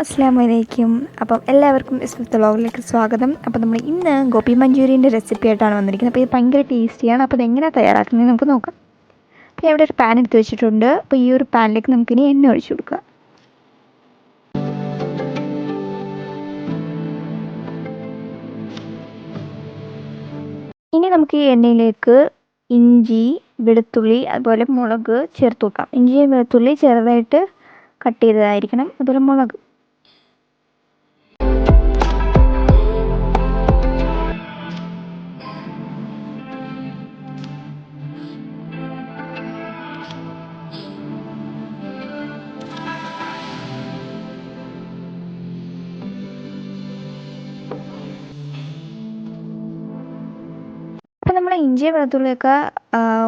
അസ്സലാമലൈക്കും. അപ്പം എല്ലാവർക്കും ഇസ്ഫത്ത് വ്ളോഗിലേക്ക് സ്വാഗതം. അപ്പോൾ നമ്മൾ ഇന്ന് ഗോപി മഞ്ചൂരിയൻ്റെ റെസിപ്പി ആയിട്ടാണ് വന്നിരിക്കുന്നത്. അപ്പോൾ ഇത് ഭയങ്കര ടേസ്റ്റിയാണ്. അപ്പോൾ ഇതെങ്ങനെയാണ് തയ്യാറാക്കുന്നത് നമുക്ക് നോക്കാം. അപ്പോൾ ഇവിടെ ഒരു പാൻ എടുത്ത് വെച്ചിട്ടുണ്ട്. അപ്പോൾ ഈ ഒരു പാനിലേക്ക് നമുക്കിനി എണ്ണ ഒഴിച്ചു കൊടുക്കുക. ഇനി നമുക്ക് ഈ എണ്ണയിലേക്ക് ഇഞ്ചി, വെളുത്തുള്ളി, അതുപോലെ മുളക് ചേർത്ത് കൊടുക്കാം. ഇഞ്ചിയും വെളുത്തുള്ളി ചെറുതായിട്ട് കട്ട് ചെയ്തതായിരിക്കണം. അതുപോലെ മുളക്. അപ്പോൾ നമ്മൾ ഇഞ്ചി വെളുത്തുള്ളിയൊക്കെ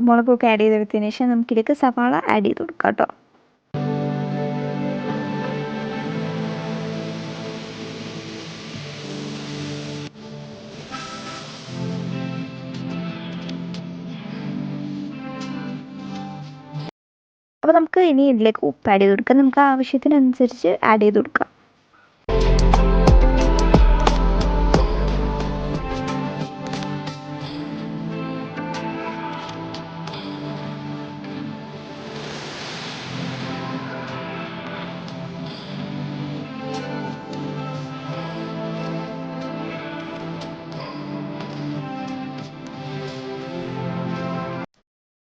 മുളകൊക്കെ ആഡ് ചെയ്തെടുത്തതിന് ശേഷം നമുക്കിതിലേക്ക് സവാള ആഡ് ചെയ്ത് കൊടുക്കാം കേട്ടോ. അപ്പോൾ നമുക്ക് ഇനി ഇതിലേക്ക് ഉപ്പ് ആഡ് ചെയ്ത് കൊടുക്കാം. നമുക്ക് ആവശ്യത്തിനനുസരിച്ച് ആഡ് ചെയ്ത് കൊടുക്കാം.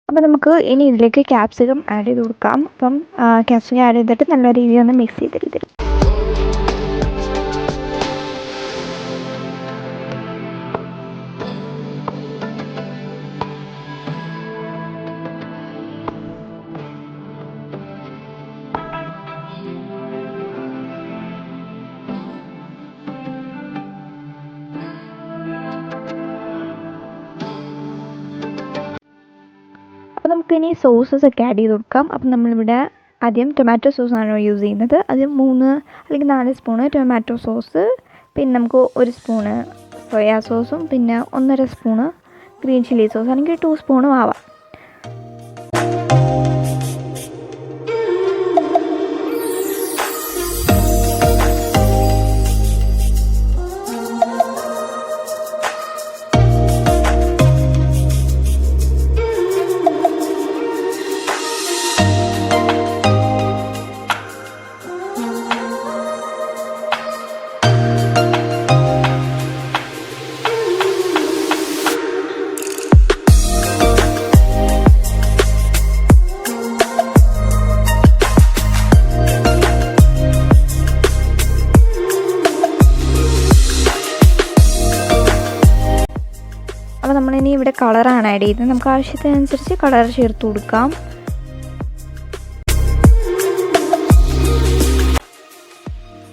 അപ്പോൾ നമുക്ക് ഇനി ഇതിലേക്ക് ക്യാപ്സിക്കം ആഡ് ചെയ്ത് കൊടുക്കാം. അപ്പം ക്യാപ്സിക്കം ആഡ് ചെയ്തിട്ട് നല്ല രീതിയിൽ ഒന്ന് മിക്സ് ചെയ്തെടുത്തിട്ട് അപ്പോൾ നമുക്കിനി സോസസ് ഒക്കെ ആഡ് ചെയ്ത് കൊടുക്കാം. അപ്പം നമ്മളിവിടെ ആദ്യം ടൊമാറ്റോ സോസാണ് യൂസ് ചെയ്യുന്നത്. ആദ്യം 3 അല്ലെങ്കിൽ 4 സ്പൂണ് ടൊമാറ്റോ സോസ്, പിന്നെ നമുക്ക് 1 സ്പൂണ് സോയാ സോസും, പിന്നെ 1.5 സ്പൂണ് ഗ്രീൻ ചില്ലി സോസ് അല്ലെങ്കിൽ 2 സ്പൂണും ആവാം. അപ്പോൾ നമ്മളിനി ഇവിടെ കളറാണ് ആഡ് ചെയ്യുന്നത്. നമുക്ക് ആവശ്യത്തിനനുസരിച്ച് കളർ ചേർത്ത് കൊടുക്കാം.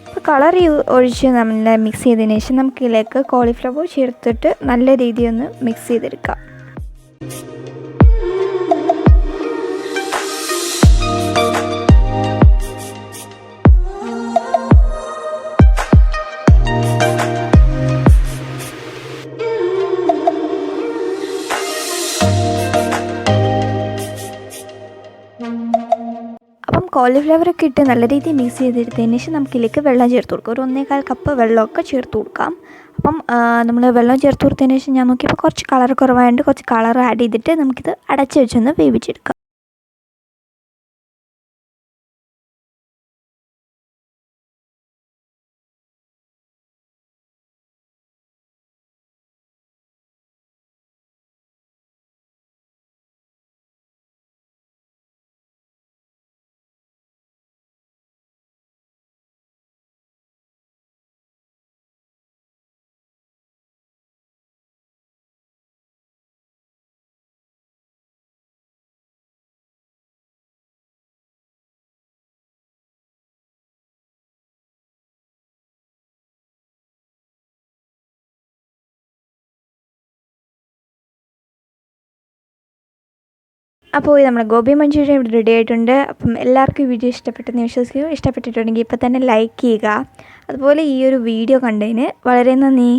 അപ്പോൾ കളർ ഒഴിച്ച് നമ്മൾ മിക്സ് ചെയ്തതിന് ശേഷം നമുക്കിതിലേക്ക് കോളിഫ്ലവർ ചേർത്തിട്ട് നല്ല രീതിയിൽ ഒന്ന് മിക്സ് ചെയ്തെടുക്കാം. അപ്പം കോളിഫ്ലവറൊക്കെ ഇട്ട് നല്ല രീതിയിൽ മിക്സ് ചെയ്തെടുത്തതിന് ശേഷം നമുക്കിതിലേക്ക് വെള്ളം ചേർത്ത് കൊടുക്കാം. ഒരു 1.25 കപ്പ് വെള്ളമൊക്കെ ചേർത്ത് കൊടുക്കാം. അപ്പം നമ്മൾ വെള്ളം ചേർത്ത് കൊടുത്തതിന് ശേഷം ഞാൻ നോക്കിയപ്പോൾ കുറച്ച് കളർ കുറവായതുകൊണ്ട് കുറച്ച് കളർ ആഡ് ചെയ്തിട്ട് നമുക്കിത് അടച്ച് വെച്ചൊന്ന് വേവിച്ചെടുക്കാം. അപ്പോൾ നമ്മുടെ ഗോപി മഞ്ചൂരിയൻ ഇവിടെ റെഡി ആയിട്ടുണ്ട്. അപ്പം എല്ലാവർക്കും ഈ വീഡിയോ ഇഷ്ടപ്പെട്ടെന്ന് വിശ്വസിക്കുന്നു. ഇഷ്ടപ്പെട്ടിട്ടുണ്ടെങ്കിൽ ഇപ്പോൾ തന്നെ ലൈക്ക് ചെയ്യുക. അതുപോലെ ഈ ഒരു വീഡിയോ കണ്ടതിന് വളരെ നന്ദി.